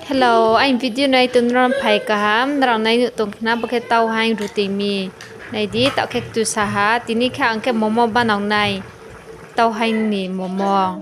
Hello, anh video này tuần ron phải cả ham, rằng này nụ tung na bậc tàu hành rute mi, này đi tạo cái tu saha, tini cái anh cái momo banau này, tàu hành ni momo,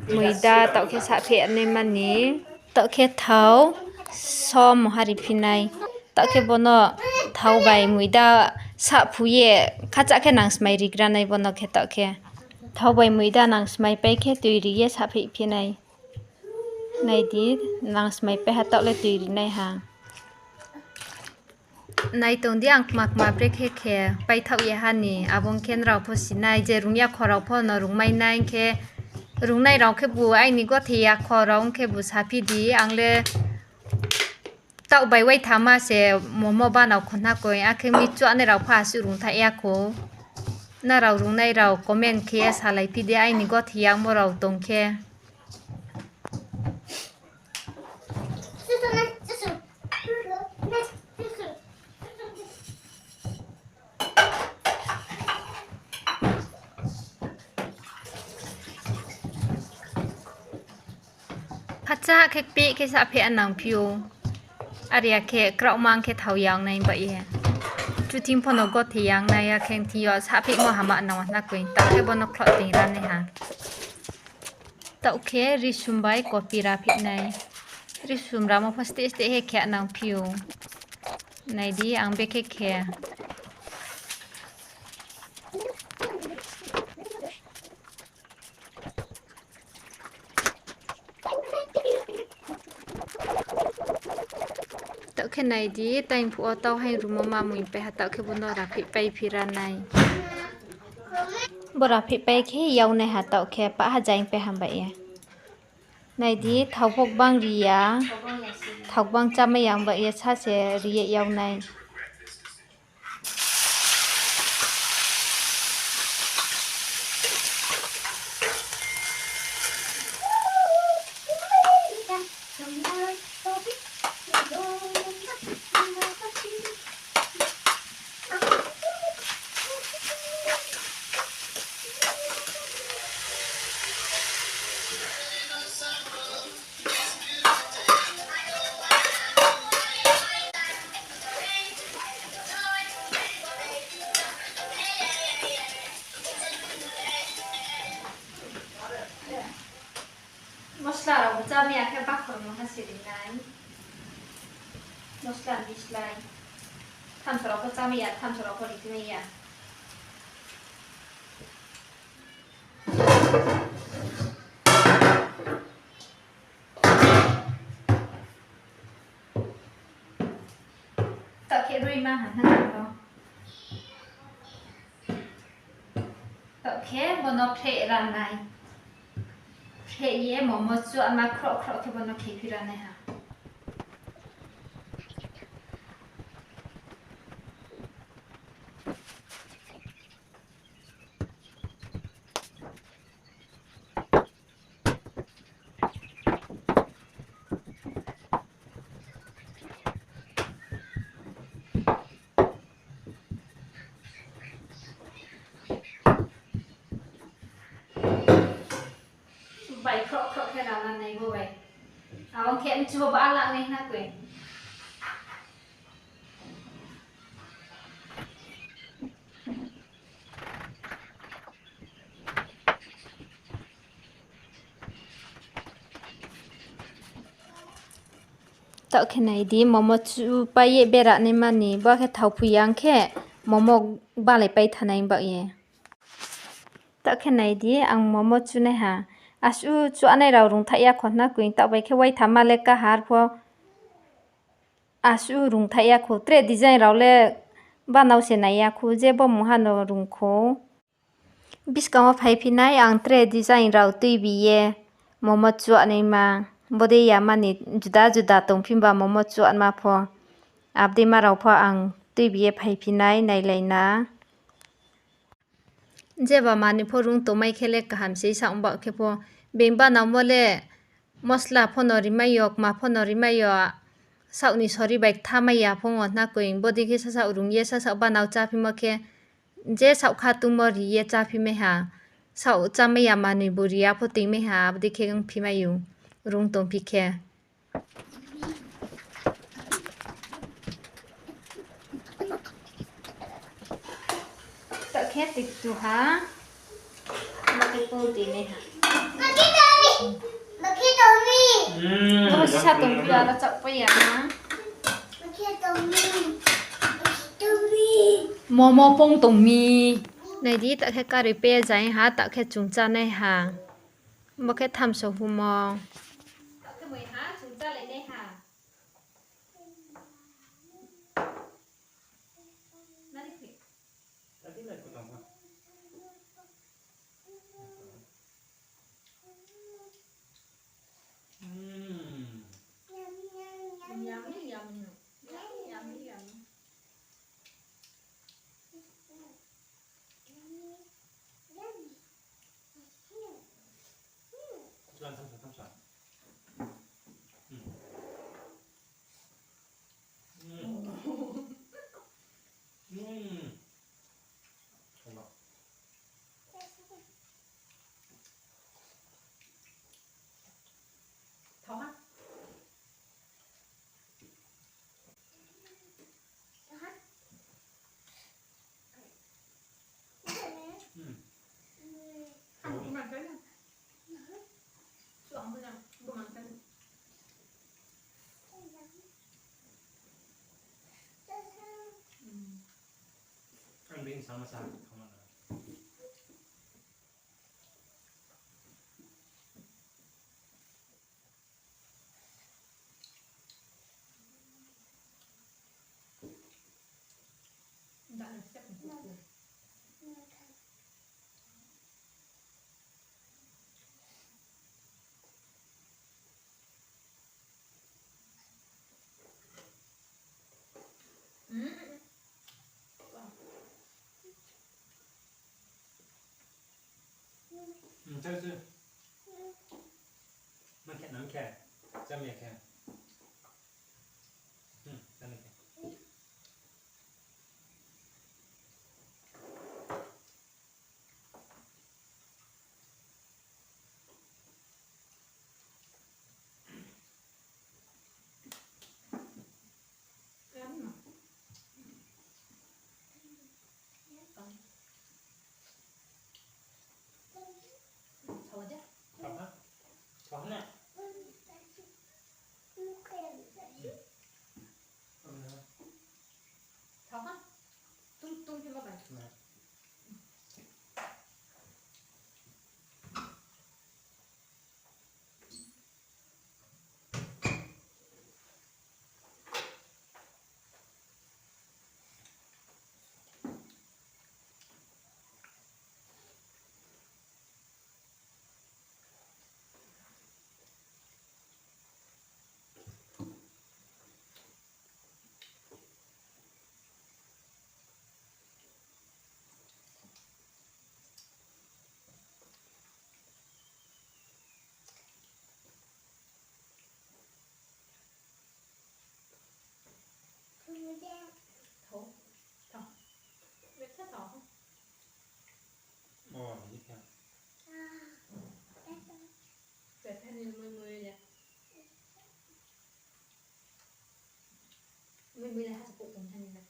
mui da tạo cái sạ phê này mà ni, tạo cái thau, som hari pinai, tạo cái bono thau bay mui da sạ phuye, khát cái nang smai rigra này bono cái tạo cái thau bay mui da nang smai bay cái tui riye sạ phê pinai. Này đi nang smai pe hat le tui này ha này tông đi ăn mặc mà break khe bay thau ya han ni abong khen rau pho si nai je rung ya kho rau pho no rung mai nai khe rung nai rau khe bu ai ni go thi ya kho rau khe bu sa phi di ang le tau bay wai thama se momo ba nau khona koi a khe mi chu ane rau pha su rung tha ya kho na rau rung nai rau comment khe sa lai phi de ai ni go thi ya mo rau tong kheพัชชาแค่ปีแค่สะเพอันนังพิวอะไรแค่กระมังแค่เท้ายางในใบจุดทิ้งพนก็ที่ยางในแข่งที่ว่าสะเพมหามันนอนนักวิ่งตาแค่บนนกคลอดตีรันในฮะตาโอเคริสุมใบก็ปีราพิในริสุมรามพัสติสเตะแค่นังพิวในดีอังเบคแค่แค่ไหนดีแต่งผัวเต้าให้รู้มามุยไปหาเต้าแค่บนนราพิไปพิรานในบราพิไปแค่ยาวในหาเต้าแค่ปะหาใจไปหาใบในดีเท้าพกบังเรียเท้าบังจำไม่ยังใบชาเสรียาวในMoslaเราจะมีแค่บักคนมันก็สิรินายมสลาดิสไลทำสำหรับก็จะมีทำสำหรับคนอีกไม่ยากต่อเครุยมาหันทางนั้นก็ต่อเคบนนกเพลรันไนเพลเย่หมอมจัวมาครอกครอกที่บนนกเคพิรันไนฮะใบครอกครอกแค่เราในบัวใบเอาแค่มันชัวบ้านละนี่นะกุยต่อแค่ไหนดีมอมจูไปเย่เบระในมันนี่บ่แค่เท่าผู้ยังแค่มอมบ้านเลยไปทนายบ่เย่ต่อแค่ไหนดีอังมอมจูในหาอาชูจูอันในเรารุงไทยคนนักกุยต่อไปแค่ไว้ทำมาเล็กก็หาพออาชูรุงไทยคนเตรดีไซน์เราเล่บ้านเราเสียไหนยาคูเจ็บบ่มหันรุงโคบิสกมาไฟพินัยอังเตรดีไซน์เราตุยบีเย่มอมจูอันในมาบ่ได้ยามันนี่จุดาจุดาตรงพิมพ์ว่ามอมจูอันมาพออับได้มาเราพออังตุยบีเย่ไฟพินัยในเลยนะเจ็บว่ามันนี่พอรุงตัวไม่แค่เล็กก็หันสีสังบ่แค่พอเบ่งบ้านเอาหมดเลยมอสลาพอนอริไม่ยอกมาพอนอริไม่ยอกสาวนี่สอรี่ใบท่าไม่ยาพงอ่อนนักกุยบ่ได้แค่สาวรุงเย่สาวบ้านเอาจ้าพิมพ์แค่เจ๊สาวขาตุ้มบ่รีเย่จ้าพิมพ์ไม่หาสาวจ้าไม่ยามันนี่บุรียาพอติงไม่หาบ่ได้แค่กังพิมพ์อยู่รุงตรงพิแค่ khét tịch tu há mà cái cô tí này hả nó sát tông bia nó chọc bây giờ hả Momo pong tông mi này đi tại cái cà ri pe dài hả tại cái chúng ta này hả mà cái tham số hùm mò cái mày hả chúng ta lại đây hả sama-sama kamu Enggak resep buku. Chứมันแค่น้ำแค่จะมีแค่จะมีแค่Koinati Tauhaing tung cho các bạn. như thế Về thân như mươi nè. Mươi là hai chục cùng thân nè.